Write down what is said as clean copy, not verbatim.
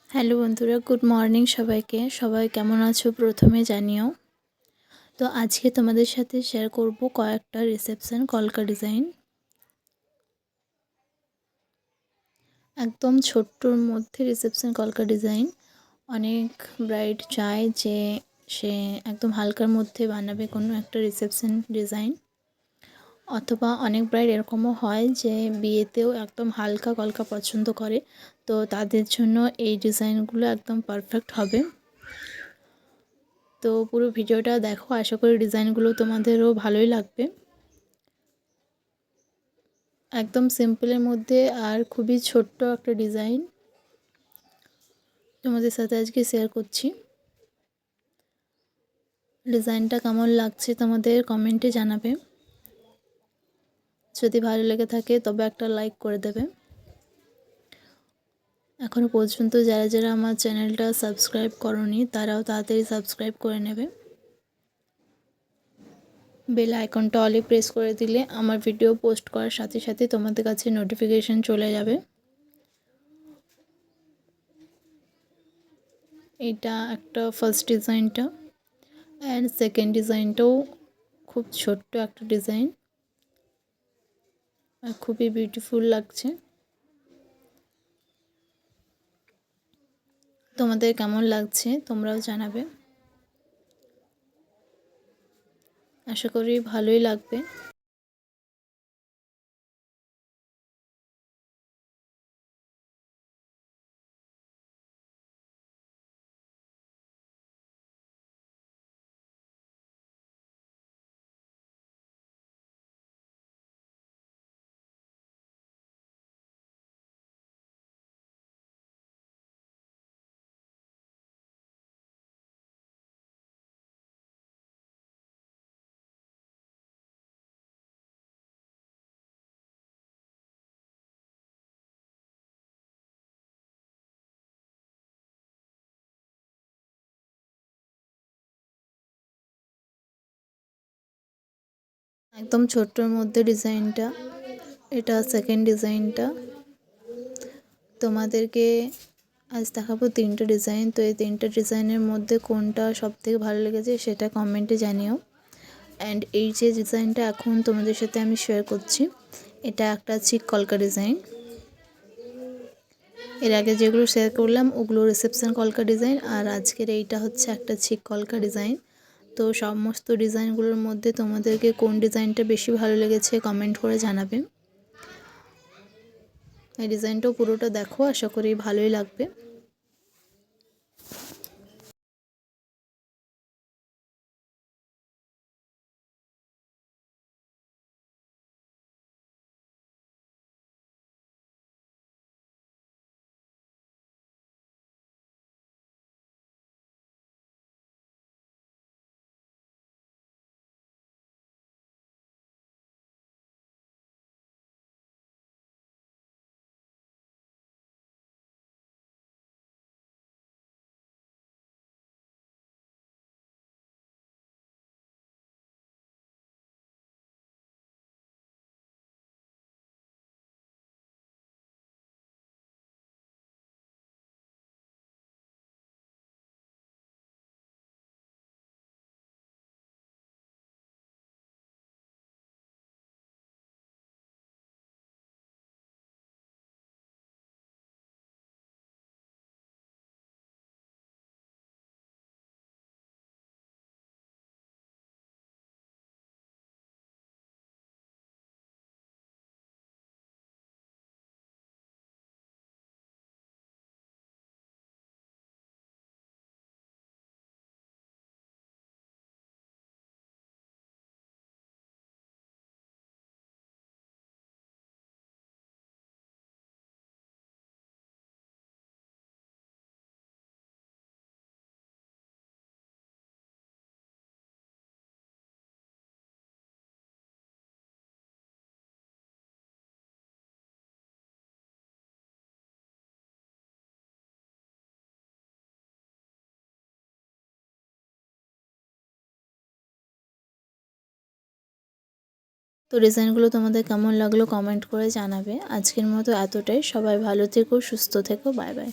Hello বন্ধুরা, good morning সবাইকে। সবাই কেমন আছো প্রথমে জানিও। তো আজকে তোমাদের সাথে শেয়ার করব কয়েকটা রিসেপশন কলকা ডিজাইন। একদম ছোট্টর মধ্যে রিসেপশন কলকা ডিজাইন। অনেক ব্রাইড চায় যে সে একদম হালকার মধ্যে বানাবে কোনো একটা রিসেপশন ডিজাইন, অথবা অনেক ব্রাইড এরকমও হয় যে বিয়েতেও একদম হালকা কলকা পছন্দ করে। তো তাদের জন্য এই ডিজাইনগুলো একদম পারফেক্ট হবে। তো পুরো ভিডিওটা দেখো, আশা করি ডিজাইনগুলো তোমাদেরও ভালোই লাগবে। একদম সিম্পলের মধ্যে আর খুবই ছোট্ট একটা ডিজাইন তোমাদের সাথে আজকে শেয়ার করছি। ডিজাইনটা কেমন লাগছে তোমাদের কমেন্টে জানাবে। যদি ভালো লেগে থাকে তবে একটা লাইক করে দেবে। এখনও পর্যন্ত যারা যারা আমার চ্যানেলটা সাবস্ক্রাইব করোনি তারাও তাড়াতাড়ি সাবস্ক্রাইব করে নেবে। বেল আইকনটা অলে প্রেস করে দিলে আমার ভিডিও পোস্ট করার সাথে সাথে তোমাদের কাছে নোটিফিকেশন চলে যাবে। এটা একটা ফার্স্ট ডিজাইনটা, অ্যান্ড সেকেন্ড ডিজাইনটাও খুব ছোট্ট একটা ডিজাইন আর খুবই বিউটিফুল লাগছে। তোমাদের কেমন লাগছে তোমরাও জানাবে। আশা করি ভালোই লাগবে। একদম ছোট্টর মধ্যে ডিজাইনটা, এটা সেকেন্ড ডিজাইনটা। তোমাদেরকে আজ দেখাবো তিনটে ডিজাইন। তো এই তিনটে ডিজাইনের মধ্যে কোনটা সবথেকে ভালো লেগেছে সেটা কমেন্টে জানিও। অ্যান্ড এই যে ডিজাইনটা এখন তোমাদের সাথে আমি শেয়ার করছি, এটা একটা চিক কলকা ডিজাইন। এর আগে যেগুলো শেয়ার করলাম ওগুলো রিসেপশন কলকা ডিজাইন, আর আজকের এইটা হচ্ছে একটা চিক কলকা ডিজাইন। তো সমস্ত ডিজাইনগুলোর মধ্যে তোমাদেরকে কোন ডিজাইনটা বেশি ভালো লেগেছে কমেন্ট করে জানাবে। এই ডিজাইনটাও পুরোটা দেখো, আশা করি ভালোই লাগবে। তো ডিজাইনগুলো তোমাদের কেমন লাগলো কমেন্ট করে জানাবে। আজকের মতো এতটাই। সবাই ভালো থেকো, সুস্থ থেকো, বাই বাই।